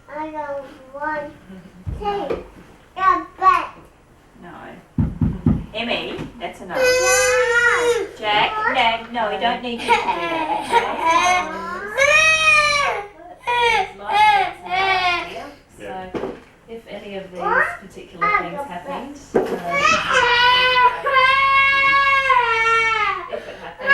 I don't want to take a bed. No. Emmy, that's a no. No. Jack, no, we don't need you to do that, okay? So, if any of these particular things happened, if it happened,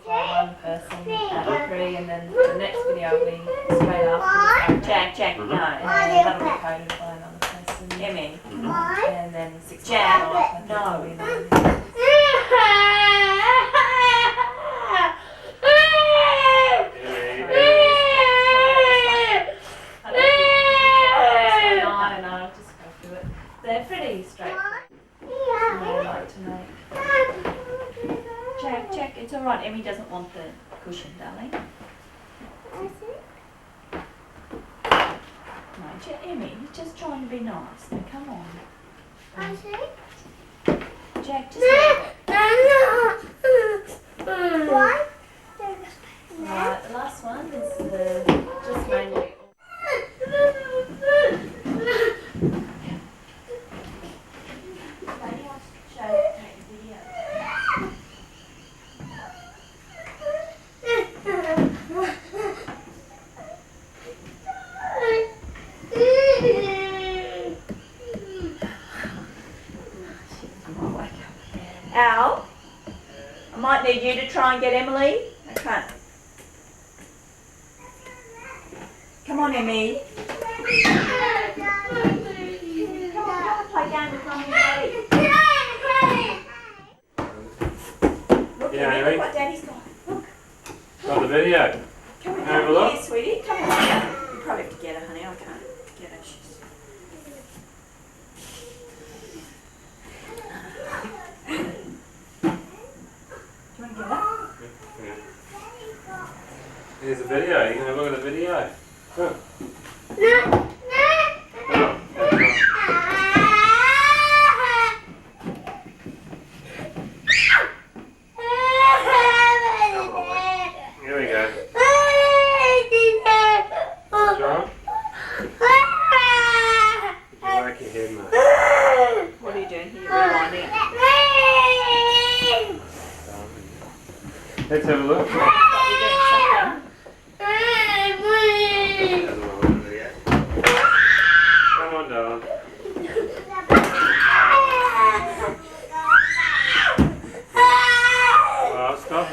one person at 3, and then the next video will be straight after. Jack, no, and then that'll be coded by another person. Emmy, and then 6 Jack, no. They're pretty straightforward. Jack, it's alright. Emmy doesn't want the cushion, darling. No, Emmy, he's just trying to be nice. Now, come on. Jack, just leave it. What? Right, the last one is the just mainly. Al, I might need you to try and get Emily. Okay. Come on, Emmy. Come on, play games with Mummy and Daddy. Look, Emmy, look what Daddy's got. Look. Got the video. Come on, Have a look. here, sweetie. Come on. You probably have to get her, honey. I can't get her. Do you want to get her? Here's the video. You can have a look at the video. Huh. Here we go. John? You like your head, mate? What are you doing here? Rewinding. Let's have a look. What are you doing? Something? Come on, darling. Oh, stop.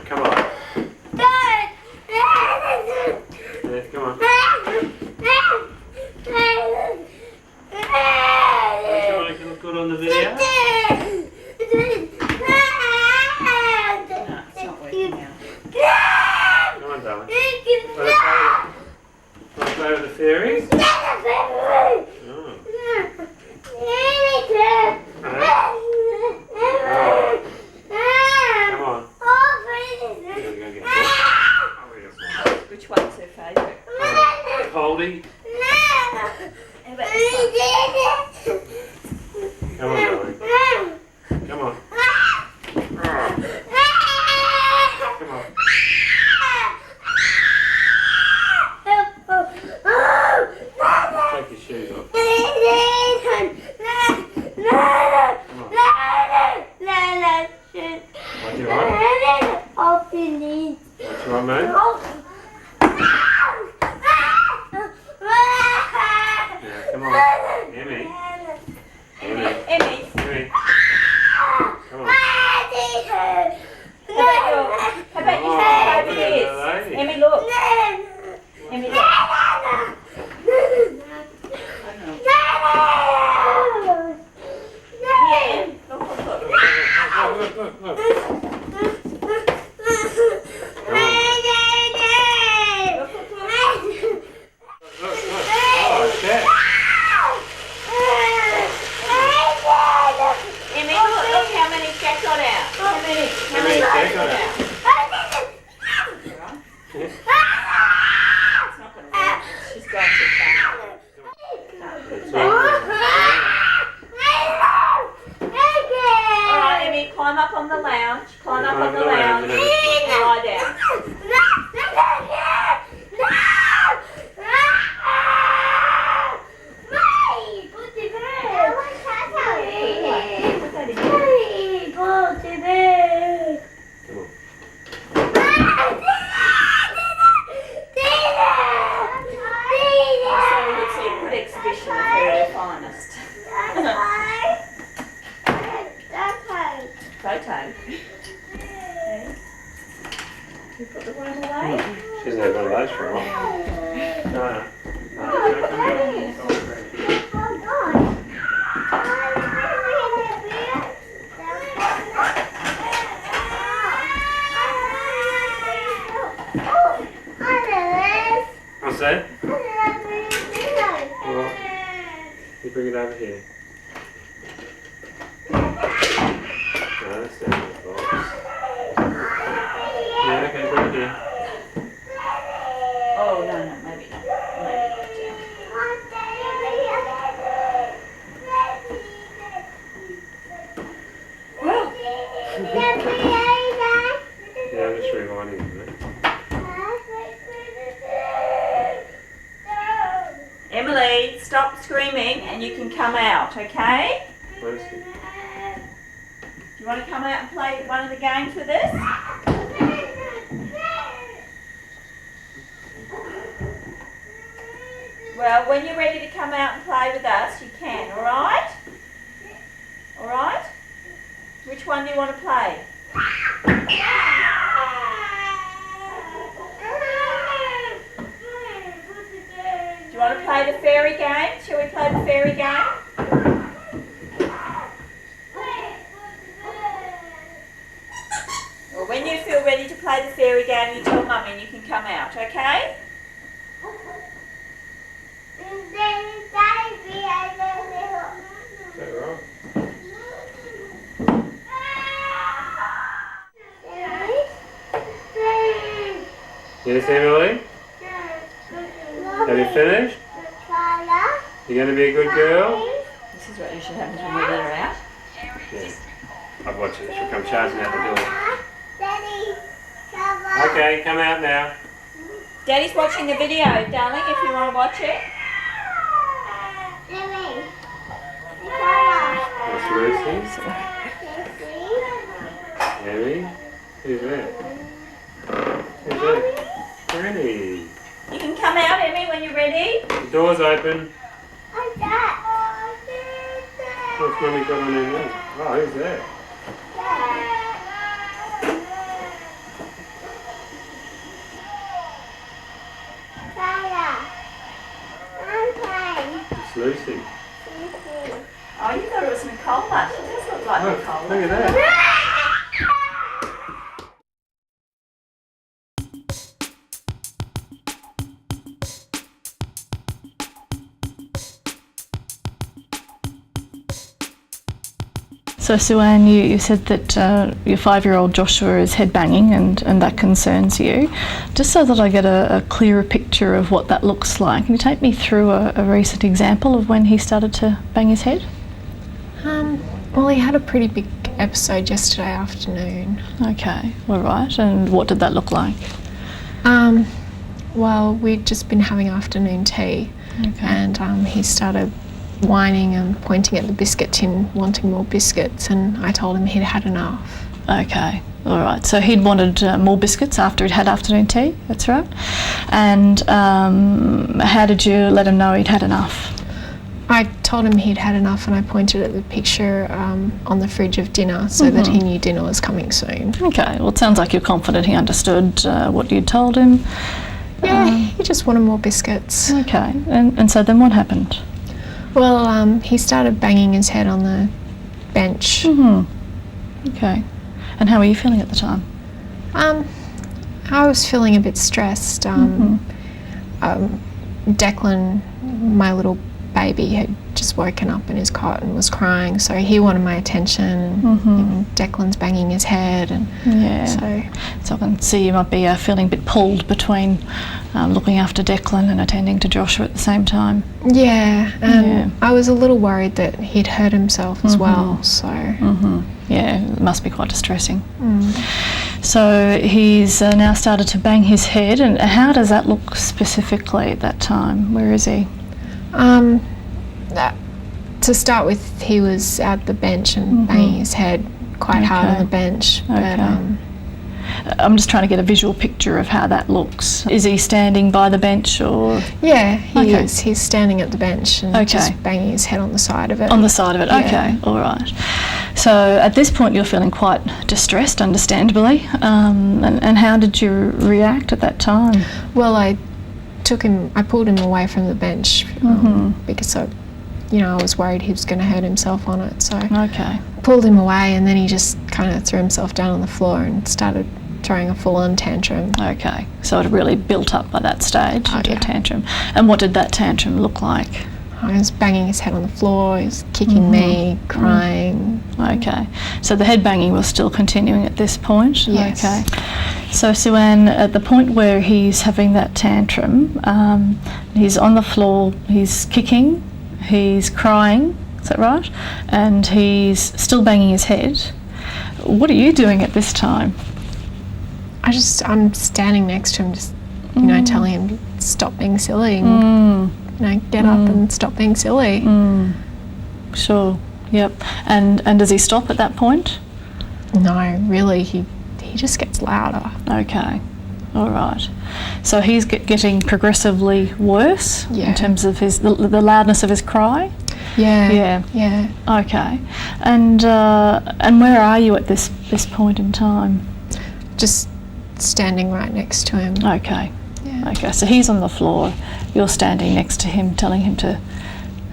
Come on. Yeah, come on. Don't you want to look good on the video? No, it's not working now. Come on, darling. Want to play with the fairies? Oh. Come on. You're going to get a book. Which one's her favourite? Poldy. How about this one? Come on, darling. Come on. Come on. Take your shoes off. What do you want? What you want, mate? Yeah, come on. Emmy. Emmy. Emmy. Come on. How about you stand over this? Emmy, look. Emmy, look. Yeah. Look, look, look. Look. Oh, Jack. Emmy, look how many Jack got out. How many Jack got out? It's not going to work. She's gone too far. Alright, Emmy, climb climb up on the lounge. Climb up on the and lounge then- and lie down. Put that in here. Come on. So we would see a good exhibition of her finest. Photo. Okay. You put the one away. She hasn't had one of those for a while. No. No, come here. What's that? Well, you bring it over here. No, that's not the box. Yeah, okay, bring it here. Oh, no, maybe not. Maybe not. Well, Yeah, I'm just rewinding it. Emily, stop screaming and you can come out, okay? Where's it? Do you want to come out and play one of the games with us? Well, when you're ready to come out and play with us, you can, alright? Alright? Which one do you want to play? Do you want to play the fairy game? Shall we play the fairy game? Well, when you feel ready to play the fairy game, you tell Mummy and you can come out, okay? Is that right? Yes, Emily? Have you finished? You going to be a good girl? This is what usually happens when we let her out. Yeah. I've watched it. She'll come charging out the door. Okay, come out now. Daddy's watching the video, darling, if you want to watch it. That's Lucy. Emmy? Who's that? Who's that? Granny. You can come out, Emmy, when you're ready. The door's open. What's Mummy got on her knee? Oh, who's that? It's Lucy. Oh, you thought it was Nicola. She does look like Oh, Nicola. look at that. So Sue-Ann, you said that your 5-year-old Joshua is headbanging and that concerns you. Just so that I get a clearer picture of what that looks like, can you take me through a recent example of when he started to bang his head? Well, he had a pretty big episode yesterday afternoon. Okay, all right. And what did that look like? Well, we'd just been having afternoon tea, Okay. and he started whining and pointing at the biscuit tin, wanting more biscuits, and I told him he'd had enough. Okay, all right. So he'd wanted more biscuits after he'd had afternoon tea, that's right. And how did you let him know he'd had enough? I told him he'd had enough, and I pointed at the picture on the fridge of dinner so that he knew dinner was coming soon. Okay, well, it sounds like you're confident he understood what you told him. Yeah, he just wanted more biscuits. Okay, and so then what happened? Well, he started banging his head on the bench. Okay, and how were you feeling at the time? I was feeling a bit stressed. Declan, my little baby, had just just woken up in his cot and was crying, so he wanted my attention. And Declan's banging his head, and so I can see you might be feeling a bit pulled between looking after Declan and attending to Joshua at the same time. I was a little worried that he'd hurt himself as well, so... Yeah, it must be quite distressing. So he's now started to bang his head, and how does that look specifically at that time? Where is he? To start with, he was at the bench and banging his head quite hard on the bench. But, I'm just trying to get a visual picture of how that looks. Is he standing by the bench or...? Yeah, he is. He's standing at the bench and just banging his head on the side of it. On the side of it, okay, all right. So at this point you're feeling quite distressed, understandably. And how did you react at that time? Well, I pulled him away from the bench because I was worried he was going to hurt himself on it. So pulled him away, and then he just kind of threw himself down on the floor and started throwing a full-on tantrum. Okay, so it really built up by that stage into a tantrum. And what did that tantrum look like? He was banging his head on the floor, he was kicking me, crying. Okay, so the head banging was still continuing at this point? Yes. Okay. So Sue-Ann, at the point where he's having that tantrum, he's on the floor, he's kicking, he's crying, is that right? And he's still banging his head. What are you doing at this time? I'm standing next to him, just, telling him, stop being silly, and, get up and stop being silly. Sure, yep. And does he stop at that point? No, really, he just gets louder. Okay, all right. So he's getting progressively worse in terms of the loudness of his cry? Yeah. Okay. And where are you at this point in time? Just standing right next to him. Okay. Yeah. Okay, so he's on the floor, you're standing next to him, telling him to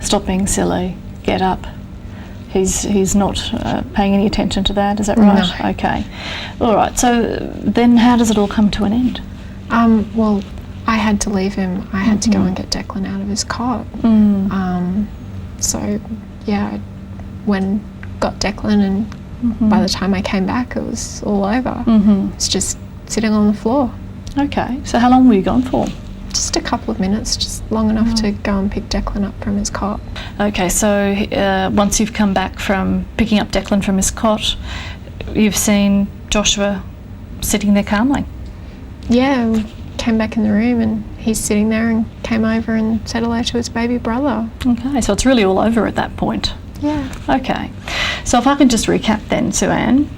stop being silly, get up. He's not paying any attention to that, is that right? No. Okay. All right, so then how does it all come to an end? Well, I had to leave him. I had to go and get Declan out of his cot. So, yeah, I went and got Declan, and by the time I came back, it was all over. It's just sitting on the floor. Okay, so how long were you gone for? Just a couple of minutes, just long enough to go and pick Declan up from his cot. Okay, so once you've come back from picking up Declan from his cot, you've seen Joshua sitting there calmly? Yeah, we came back in the room and he's sitting there and came over and said hello to his baby brother. Okay, so it's really all over at that point? Yeah. Okay, so if I can just recap then, Sue-Ann,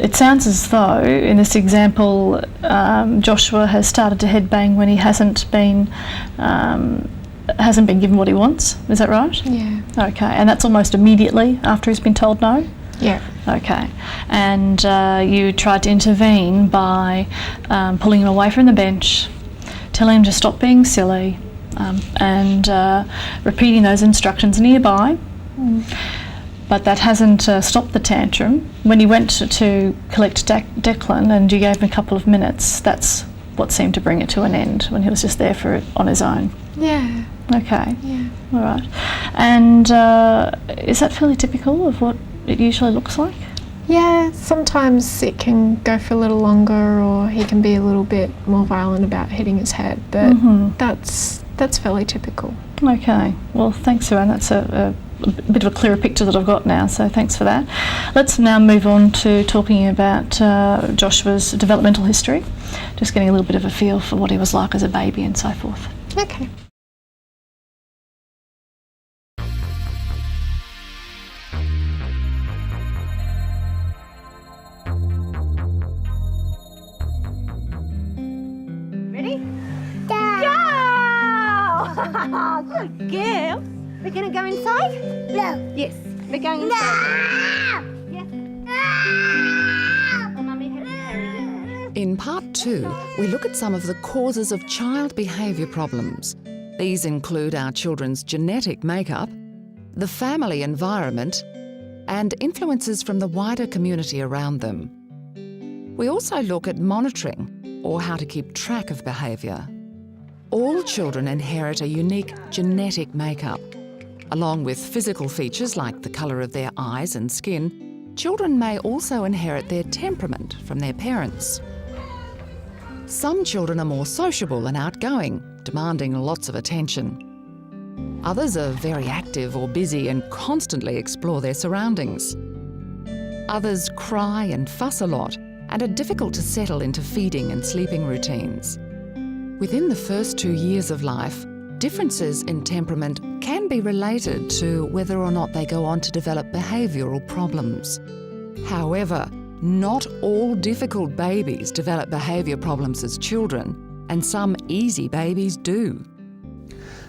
it sounds as though in this example Joshua has started to headbang when he hasn't been given what he wants, is that right? Yeah. Okay, and that's almost immediately after he's been told no? Yeah. Okay, and you tried to intervene by pulling him away from the bench, telling him to stop being silly, and repeating those instructions nearby. But that hasn't stopped the tantrum. When you went to collect Declan and you gave him a couple of minutes, that's what seemed to bring it to an end, when he was just there for it on his own. Yeah. Okay. Yeah. All right. And is that fairly typical of what it usually looks like? Yeah, sometimes it can go for a little longer, or he can be a little bit more violent about hitting his head, but that's fairly typical. Okay, well thanks Sue-Ann, that's a bit of a clearer picture that I've got now, so thanks for that. Let's now move on to talking about Joshua's developmental history, just getting a little bit of a feel for what he was like as a baby and so forth. Okay. Good girl. We're going to go inside? No. Yes, we're going inside. No. Yes. No. Mummy has carried it. In part 2, we look at some of the causes of child behaviour problems. These include our children's genetic makeup, the family environment, and influences from the wider community around them. We also look at monitoring, or how to keep track of behaviour. All children inherit a unique genetic makeup. Along with physical features like the colour of their eyes and skin, children may also inherit their temperament from their parents. Some children are more sociable and outgoing, demanding lots of attention. Others are very active or busy and constantly explore their surroundings. Others cry and fuss a lot and are difficult to settle into feeding and sleeping routines. Within the first 2 years of life, differences in temperament can be related to whether or not they go on to develop behavioural problems. However, not all difficult babies develop behaviour problems as children, and some easy babies do.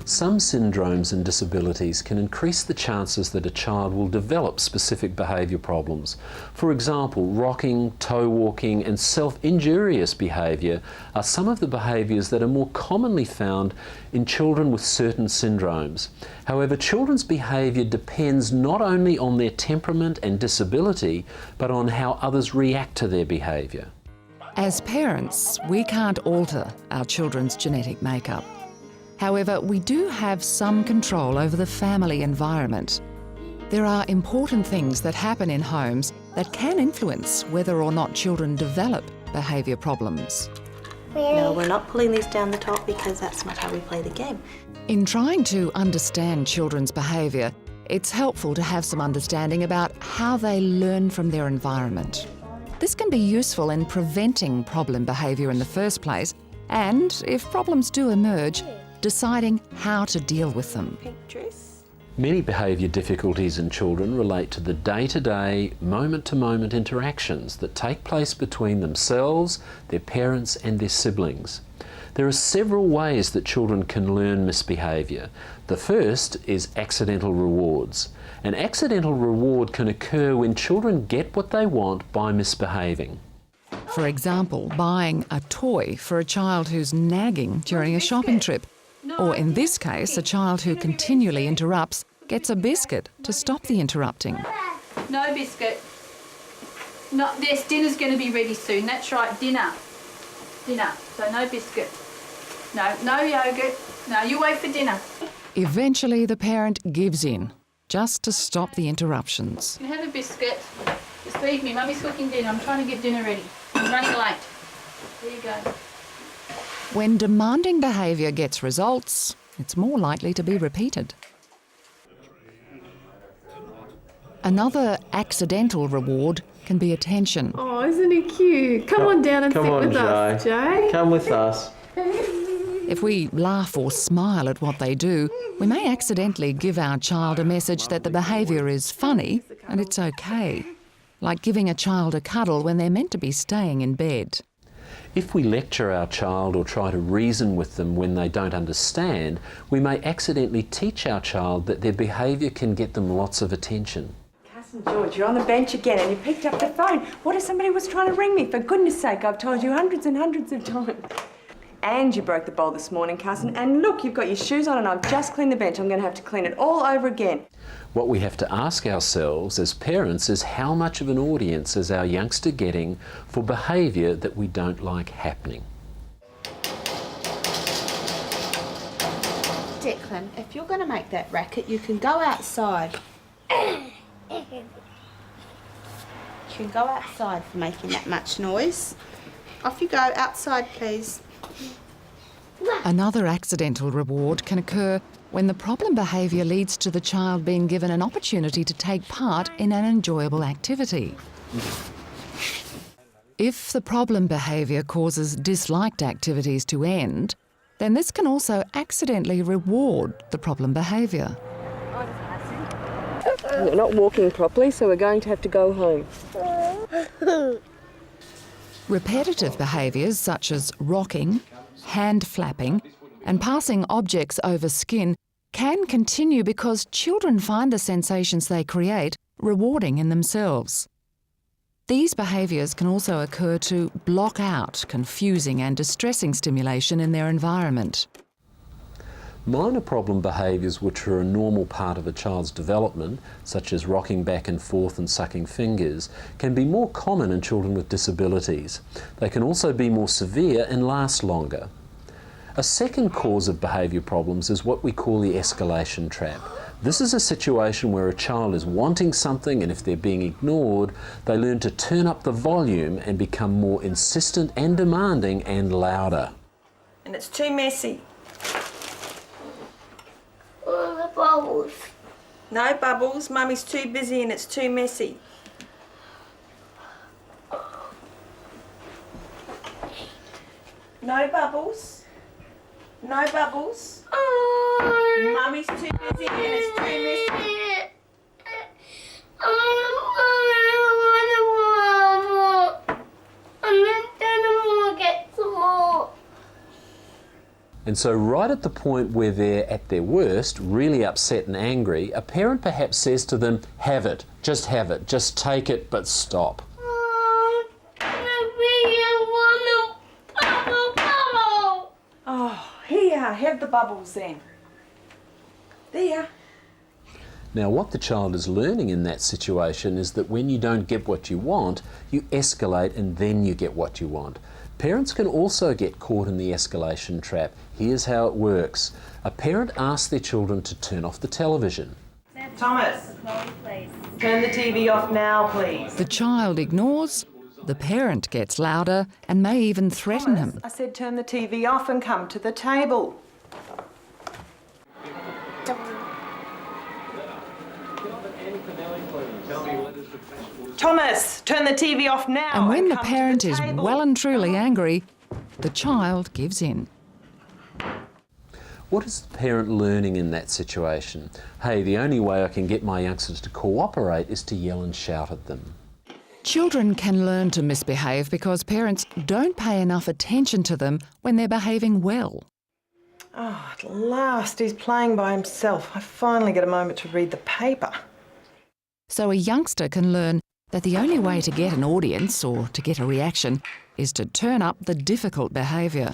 Some syndromes and disabilities can increase the chances that a child will develop specific behaviour problems. For example, rocking, toe walking and self-injurious behaviour are some of the behaviours that are more commonly found in children with certain syndromes. However, children's behaviour depends not only on their temperament and disability, but on how others react to their behaviour. As parents, we can't alter our children's genetic makeup. However, we do have some control over the family environment. There are important things that happen in homes that can influence whether or not children develop behaviour problems. No, we're not pulling these down the top because that's not how we play the game. In trying to understand children's behaviour, it's helpful to have some understanding about how they learn from their environment. This can be useful in preventing problem behaviour in the first place, and if problems do emerge, deciding how to deal with them. Pink dress. Many behaviour difficulties in children relate to the day-to-day, moment-to-moment interactions that take place between themselves, their parents and their siblings. There are several ways that children can learn misbehaviour. The first is accidental rewards. An accidental reward can occur when children get what they want by misbehaving. For example, buying a toy for a child who's nagging during a shopping trip. Or in this case, a child who continually interrupts gets a biscuit to stop the interrupting. No biscuit. No, yes, dinner's going to be ready soon. That's right, dinner. Dinner. So no biscuit. No yogurt. No, you wait for dinner. Eventually, the parent gives in, just to stop the interruptions. You can have a biscuit. Just leave me. Mummy's cooking dinner. I'm trying to get dinner ready. I'm running late. There you go. When demanding behaviour gets results, it's more likely to be repeated. Another accidental reward can be attention. Oh, isn't he cute? Come on down and sit with us, Jay. Come with us. If we laugh or smile at what they do, we may accidentally give our child a message that the behaviour is funny and it's okay, like giving a child a cuddle when they're meant to be staying in bed. If we lecture our child or try to reason with them when they don't understand, we may accidentally teach our child that their behaviour can get them lots of attention. Cousin George, you're on the bench again and you picked up the phone. What if somebody was trying to ring me? For goodness sake, I've told you hundreds and hundreds of times. And you broke the bowl this morning, cousin. And look, you've got your shoes on and I've just cleaned the bench. I'm going to have to clean it all over again. What we have to ask ourselves as parents is how much of an audience is our youngster getting for behaviour that we don't like happening. Declan, if you're going to make that racket, you can go outside. You can go outside for making that much noise. Off you go, outside please. Another accidental reward can occur when the problem behaviour leads to the child being given an opportunity to take part in an enjoyable activity. If the problem behaviour causes disliked activities to end, then this can also accidentally reward the problem behaviour. You're not walking properly, so we're going to have to go home. Repetitive behaviours such as rocking, hand flapping and passing objects over skin can continue because children find the sensations they create rewarding in themselves. These behaviours can also occur to block out confusing and distressing stimulation in their environment. Minor problem behaviours which are a normal part of a child's development, such as rocking back and forth and sucking fingers, can be more common in children with disabilities. They can also be more severe and last longer. A second cause of behaviour problems is what we call the escalation trap. This is a situation where a child is wanting something, and if they're being ignored, they learn to turn up the volume and become more insistent and demanding and louder. And it's too messy. All the bubbles. No bubbles. Mummy's too busy and it's too messy. No bubbles. No bubbles. Mummy's too busy and it's too messy. And so right at the point where they're at their worst, really upset and angry, a parent perhaps says to them, have it, just take it, but stop. Oh, here, have the bubbles then. There. Now what the child is learning in that situation is that when you don't get what you want, you escalate and then you get what you want. Parents can also get caught in the escalation trap. Here's how it works. A parent asks their children to turn off the television. Thomas, turn the TV off now, please. The child ignores, the parent gets louder and may even threaten him. I said turn the TV off and come to the table. Thomas, turn the TV off now. And when the come parent to the is table. well and truly angry, the child gives in. What is the parent learning in that situation? Hey, the only way I can get my youngsters to cooperate is to yell and shout at them. Children can learn to misbehave because parents don't pay enough attention to them when they're behaving well. Oh, at last he's playing by himself. I finally get a moment to read the paper. So a youngster can learn that the only way to get an audience or to get a reaction is to turn up the difficult behaviour.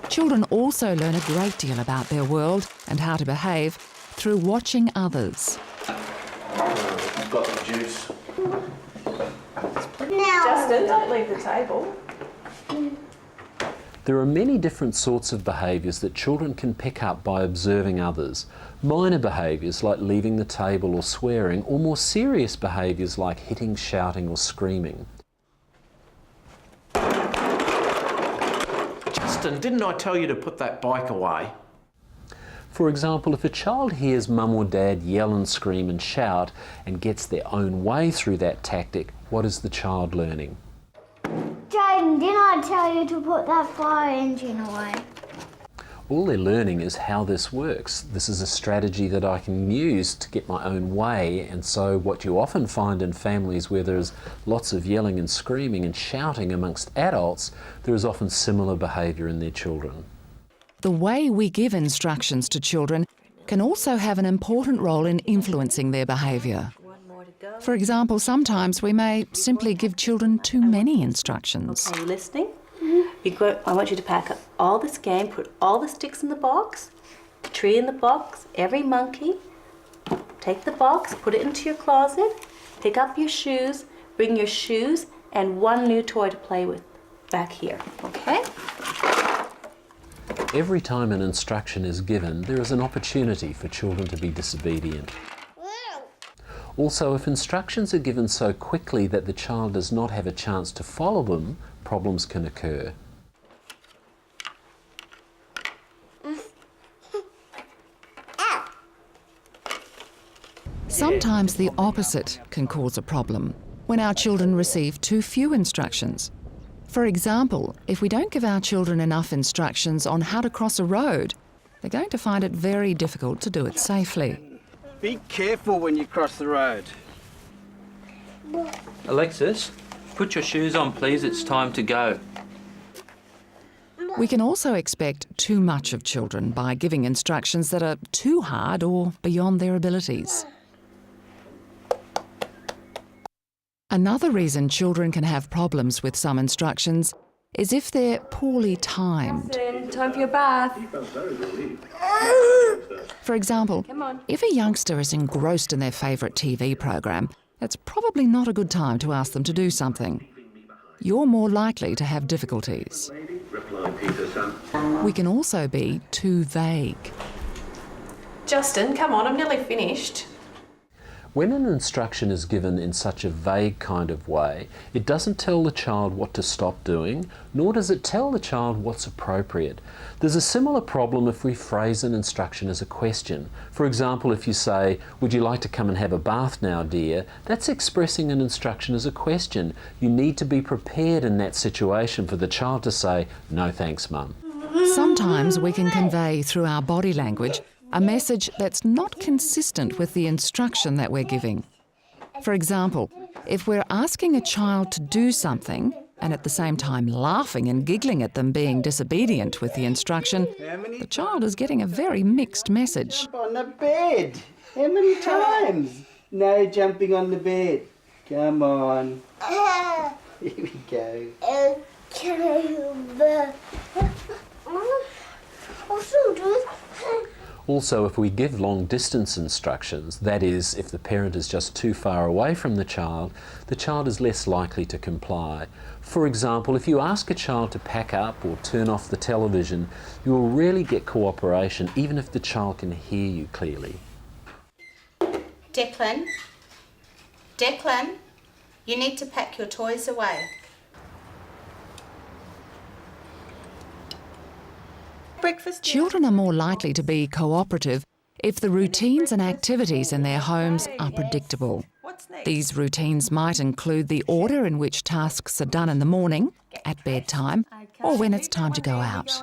Children also learn a great deal about their world and how to behave through watching others. Got the juice. Justin, don't leave the table. There are many different sorts of behaviours that children can pick up by observing others. Minor behaviours like leaving the table or swearing, or more serious behaviours like hitting, shouting or screaming. Justin, didn't I tell you to put that bike away? For example, if a child hears mum or dad yell and scream and shout and gets their own way through that tactic, what is the child learning? Jaden, didn't I tell you to put that fire engine away? All they're learning is how this works. This is a strategy that I can use to get my own way, and so what you often find in families where there's lots of yelling and screaming and shouting amongst adults, there is often similar behaviour in their children. The way we give instructions to children can also have an important role in influencing their behaviour. For example, sometimes we may simply give children too many instructions. Are you listening? I want you to pack up all this game, put all the sticks in the box, the tree in the box, every monkey. Take the box, put it into your closet, pick up your shoes, bring your shoes and one new toy to play with back here, okay? Every time an instruction is given, there is an opportunity for children to be disobedient. Also, if instructions are given so quickly that the child does not have a chance to follow them, problems can occur. Sometimes the opposite can cause a problem, when our children receive too few instructions. For example, if we don't give our children enough instructions on how to cross a road, they're going to find it very difficult to do it safely. Be careful when you cross the road. Alexis, put your shoes on, please. It's time to go. We can also expect too much of children by giving instructions that are too hard or beyond their abilities. Another reason children can have problems with some instructions is if they're poorly timed. Time for your bath. For example, if a youngster is engrossed in their favourite TV program, it's probably not a good time to ask them to do something. You're more likely to have difficulties. We can also be too vague. Justin, come on, I'm nearly finished. When an instruction is given in such a vague kind of way, it doesn't tell the child what to stop doing, nor does it tell the child what's appropriate. There's a similar problem if we phrase an instruction as a question. For example, if you say, "Would you like to come and have a bath now, dear?" That's expressing an instruction as a question. You need to be prepared in that situation for the child to say, "No thanks, Mum." Sometimes we can convey through our body language a message that's not consistent with the instruction that we're giving. For example, if we're asking a child to do something and at the same time laughing and giggling at them being disobedient with the instruction, the child is getting a very mixed message. Jump on the bed. How many times? No jumping on the bed. Come on. Here we go. Also, if we give long-distance instructions, that is, if the parent is just too far away from the child is less likely to comply. For example, if you ask a child to pack up or turn off the television, you will rarely get cooperation, even if the child can hear you clearly. Declan, you need to pack your toys away. Breakfast. Children are more likely to be cooperative if the routines and activities in their homes are predictable. These routines might include the order in which tasks are done in the morning, at bedtime, or when it's time to go out.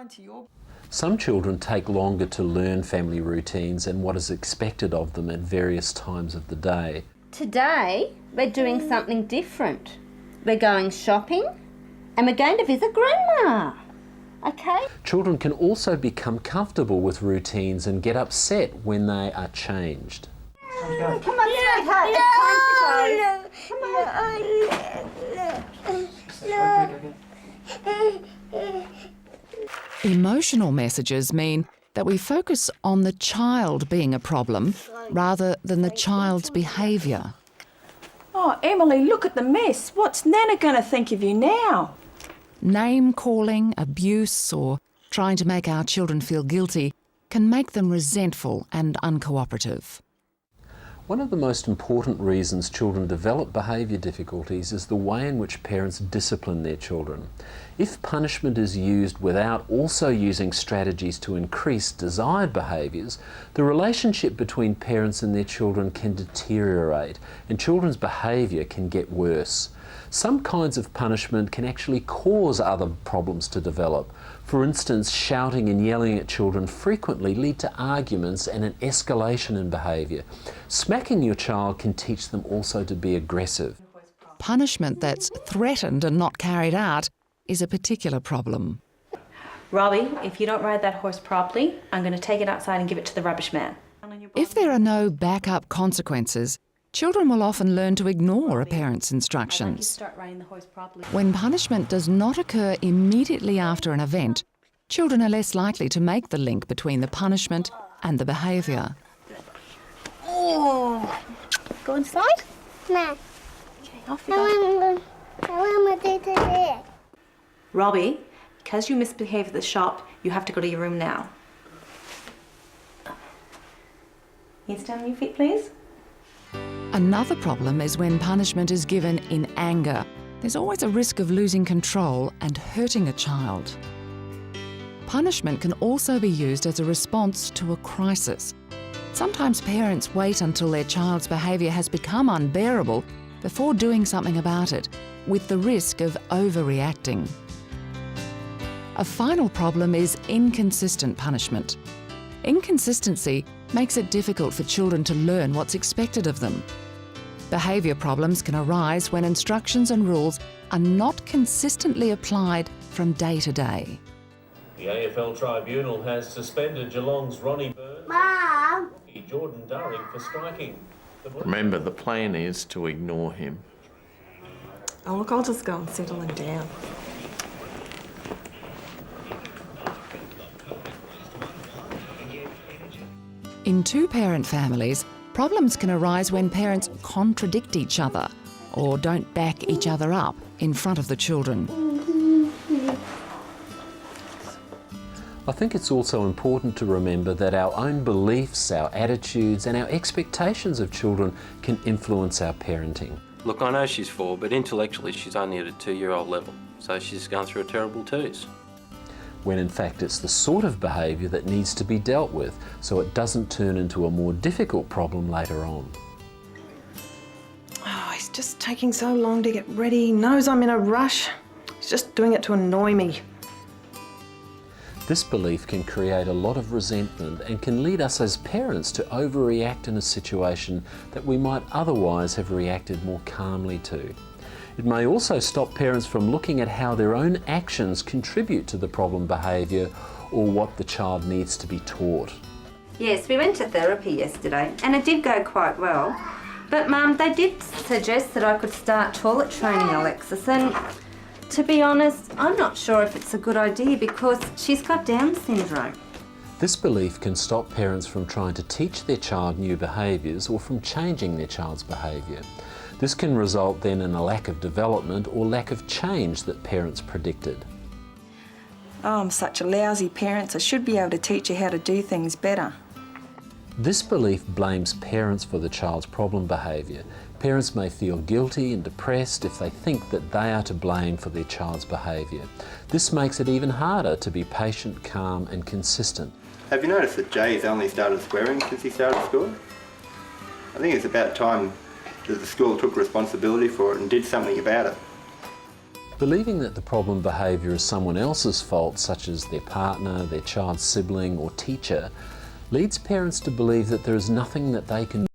Some children take longer to learn family routines and what is expected of them at various times of the day. Today, we're doing something different. We're going shopping and we're going to visit Grandma. Okay? Children can also become comfortable with routines and get upset when they are changed. Come on, sweetheart, it's time to go. Emotional messages mean that we focus on the child being a problem rather than the child's behaviour. Oh, Emily, look at the mess. What's Nana going to think of you now? Name-calling, abuse, or trying to make our children feel guilty can make them resentful and uncooperative. One of the most important reasons children develop behaviour difficulties is the way in which parents discipline their children. If punishment is used without also using strategies to increase desired behaviours, the relationship between parents and their children can deteriorate and children's behaviour can get worse. Some kinds of punishment can actually cause other problems to develop. For instance, shouting and yelling at children frequently lead to arguments and an escalation in behaviour. Smacking your child can teach them also to be aggressive. Punishment that's threatened and not carried out is a particular problem. Robbie, if you don't ride that horse properly, I'm going to take it outside and give it to the rubbish man. If there are no backup consequences, children will often learn to ignore a parent's instructions. Start riding the horse properly. When punishment does not occur immediately after an event, children are less likely to make the link between the punishment and the behaviour. Oh. Go inside? No. Okay, off you go. I want to do it. Robbie, because you misbehaved at the shop, you have to go to your room now. Can you stand on your feet, please? Another problem is when punishment is given in anger. There's always a risk of losing control and hurting a child. Punishment can also be used as a response to a crisis. Sometimes parents wait until their child's behaviour has become unbearable before doing something about it, with the risk of overreacting. A final problem is inconsistent punishment. Inconsistency makes it difficult for children to learn what's expected of them. Behaviour problems can arise when instructions and rules are not consistently applied from day to day. The AFL Tribunal has suspended Geelong's Ronnie Burns Mom! and Jordan Durring for striking. Remember, the plan is to ignore him. Oh, look, I'll just go and settle him down. In two-parent families, problems can arise when parents contradict each other or don't back each other up in front of the children. I think it's also important to remember that our own beliefs, our attitudes and our expectations of children can influence our parenting. Look, I know she's 4, but intellectually she's only at a 2-year-old level, so she's gone through a terrible twos. When in fact it's the sort of behaviour that needs to be dealt with so it doesn't turn into a more difficult problem later on. Oh, he's just taking so long to get ready. He knows I'm in a rush. He's just doing it to annoy me. This belief can create a lot of resentment and can lead us as parents to overreact in a situation that we might otherwise have reacted more calmly to. It may also stop parents from looking at how their own actions contribute to the problem behaviour or what the child needs to be taught. Yes, we went to therapy yesterday and it did go quite well. But Mum, they did suggest that I could start toilet training Alexis, and to be honest, I'm not sure if it's a good idea because she's got Down syndrome. This belief can stop parents from trying to teach their child new behaviours or from changing their child's behaviour. This can result then in a lack of development or lack of change that parents predicted. Oh, I'm such a lousy parent. I should be able to teach you how to do things better. This belief blames parents for the child's problem behaviour. Parents may feel guilty and depressed if they think that they are to blame for their child's behaviour. This makes it even harder to be patient, calm and consistent. Have you noticed that Jay's only started swearing since he started school? I think it's about time that the school took responsibility for it and did something about it. Believing that the problem behaviour is someone else's fault, such as their partner, their child's sibling or teacher, leads parents to believe that there is nothing that they can